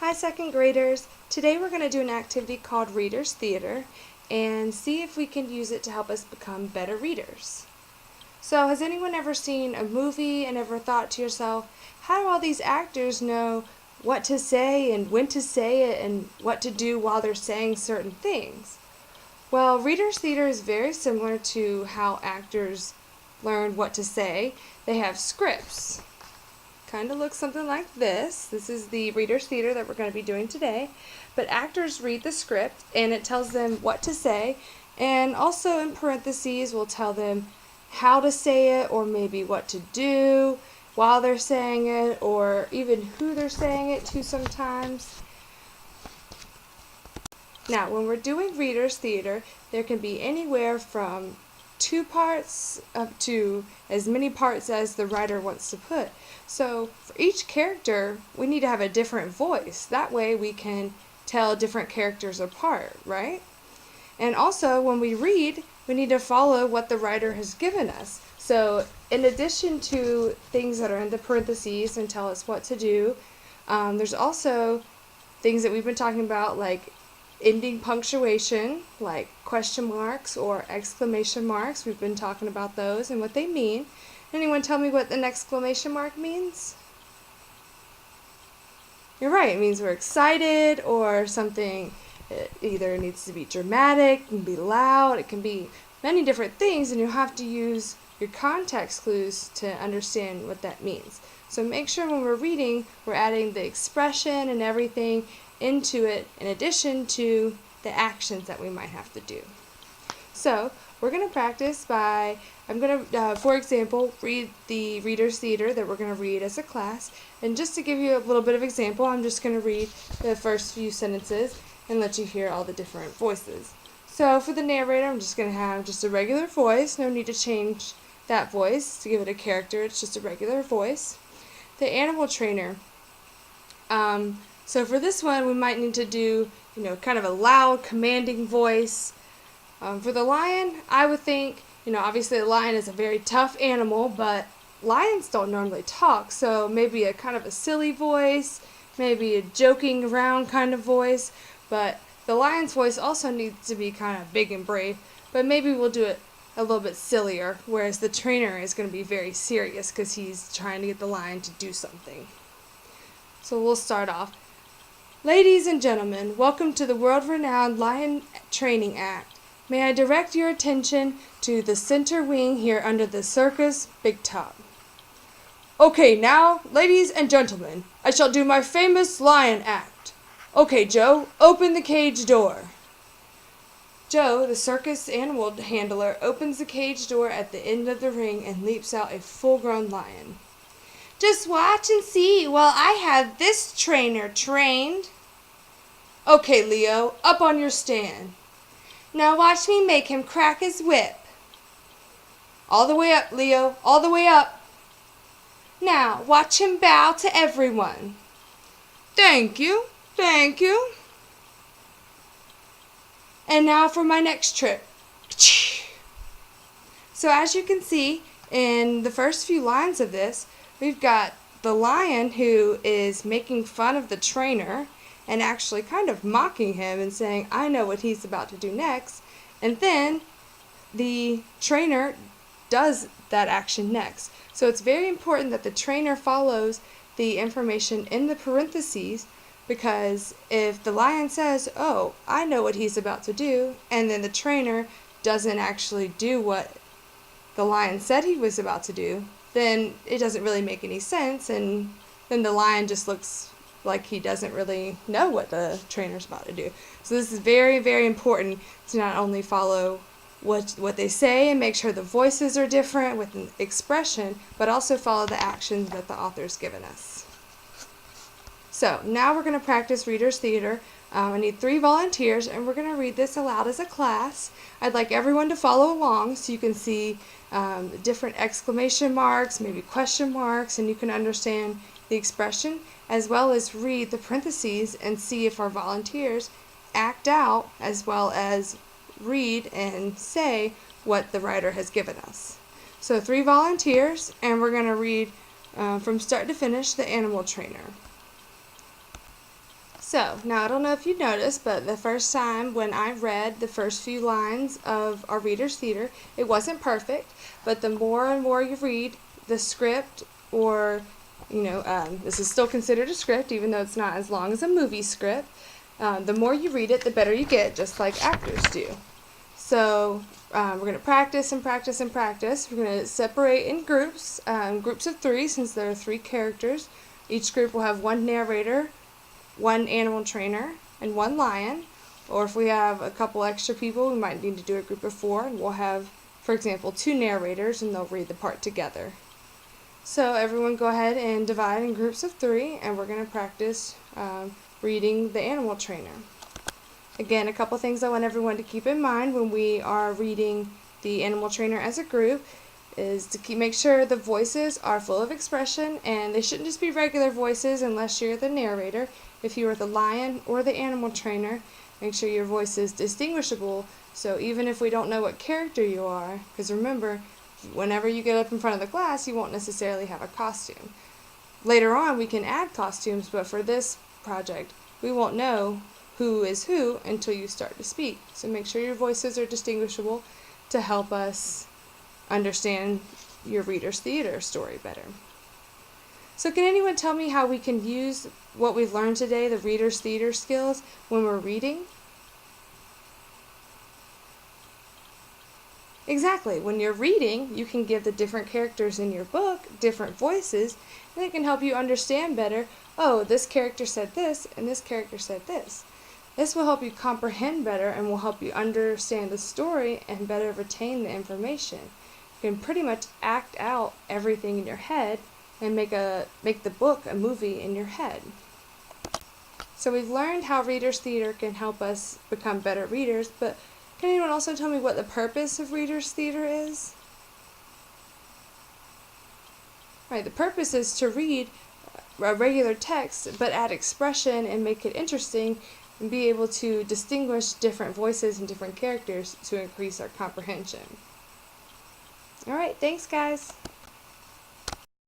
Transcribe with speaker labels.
Speaker 1: Hi second graders. Today we're going to do an activity called Reader's Theater and see if we can use it to help us become better readers. So has anyone ever seen a movie and ever thought to yourself, how do all these actors know what to say and when to say it and what to do while they're saying certain things? Well, Reader's Theater is very similar to how actors learn what to say. They have scripts. Kind of looks something like this. This is the Reader's Theater that we're going to be doing today. But actors read the script and it tells them what to say, and also in parentheses will tell them how to say it or maybe what to do while they're saying it or even who they're saying it to sometimes. Now, when we're doing Reader's Theater, there can be anywhere from 2 parts up to as many parts as the writer wants to put. So for each character, we need to have a different voice. That way we can tell different characters apart, right? And also when we read, we need to follow what the writer has given us. So in addition to things that are in the parentheses and tell us what to do, there's also things that we've been talking about, like ending punctuation, like question marks or exclamation marks. We've been talking about those and what they mean. Anyone tell me what an exclamation mark means? You're right, it means we're excited or something. It either needs to be dramatic, it can be loud, it can be many different things, and you'll have to use your context clues to understand what that means. So make sure when we're reading, we're adding the expression and everything into it in addition to the actions that we might have to do. So we're going to practice by, I'm going to, for example, read the Reader's Theater that we're going to read as a class. And just to give you a little bit of example, I'm just going to read the first few sentences and let you hear all the different voices. So for the narrator, I'm just going to have just a regular voice. No need to change that voice to give it a character. It's just a regular voice. The animal trainer. So for this one, we might need to do, kind of a loud, commanding voice. For the lion, I would think, obviously the lion is a very tough animal, but lions don't normally talk, so maybe a kind of a silly voice, maybe a joking around kind of voice, but the lion's voice also needs to be kind of big and brave, but maybe we'll do it a little bit sillier, whereas the trainer is going to be very serious because he's trying to get the lion to do something. So we'll start off. Ladies and gentlemen, welcome to the world-renowned Lion Training Act. May I direct your attention to the center wing here under the circus big top. Okay, now, ladies and gentlemen, I shall do my famous lion act. Okay, Joe, open the cage door. Joe, the circus animal handler, opens the cage door at the end of the ring and leaps out a full-grown lion. Just watch and see while I have this trainer trained. Okay, Leo, up on your stand. Now watch me make him crack his whip. All the way up, Leo, all the way up. Now watch him bow to everyone. Thank you, thank you. And now for my next trip. So as you can see in the first few lines of this, we've got the lion who is making fun of the trainer and actually kind of mocking him and saying, I know what he's about to do next. And then the trainer does that action next. So it's very important that the trainer follows the information in the parentheses, because if the lion says, oh, I know what he's about to do, and then the trainer doesn't actually do what the lion said he was about to do, then it doesn't really make any sense, and then the lion just looks like he doesn't really know what the trainer's about to do. So this is very, very important to not only follow what they say and make sure the voices are different with an expression, but also follow the actions that the author's given us. So now we're going to practice Reader's Theater. I need 3 volunteers, and we're going to read this aloud as a class. I'd like everyone to follow along so you can see different exclamation marks, maybe question marks, and you can understand the expression, as well as read the parentheses and see if our volunteers act out as well as read and say what the writer has given us. So 3 volunteers, and we're going to read from start to finish the animal trainer. So, now I don't know if you noticed, but the first time when I read the first few lines of our Reader's Theater, it wasn't perfect, but the more and more you read the script, or, this is still considered a script, even though it's not as long as a movie script, the more you read it, the better you get, just like actors do. So, we're going to practice and practice and practice. We're going to separate in groups of 3, since there are 3 characters. Each group will have 1 narrator, 1 animal trainer, and 1 lion. Or if we have a couple extra people, we might need to do a group of 4, and we'll have, for example, 2 narrators, and they'll read the part together. So everyone go ahead and divide in groups of 3, and we're going to practice reading the animal trainer. Again, a couple things I want everyone to keep in mind when we are reading the animal trainer as a group is to make sure the voices are full of expression, and they shouldn't just be regular voices unless you're the narrator. If you are the lion or the animal trainer, make sure your voice is distinguishable, so even if we don't know what character you are, because remember, whenever you get up in front of the class, you won't necessarily have a costume. Later on, we can add costumes, but for this project, we won't know who is who until you start to speak. So make sure your voices are distinguishable to help us understand your Reader's Theater story better. So can anyone tell me how we can use what we've learned today, the Reader's Theater skills, when we're reading? Exactly. When you're reading, you can give the different characters in your book different voices, and it can help you understand better, oh, this character said this, and this character said this. This will help you comprehend better and will help you understand the story and better retain the information. You can pretty much act out everything in your head and make the book a movie in your head. So we've learned how Reader's Theater can help us become better readers, but can anyone also tell me what the purpose of Reader's Theater is? Right, the purpose is to read a regular text but add expression and make it interesting and be able to distinguish different voices and different characters to increase our comprehension. Alright, thanks guys.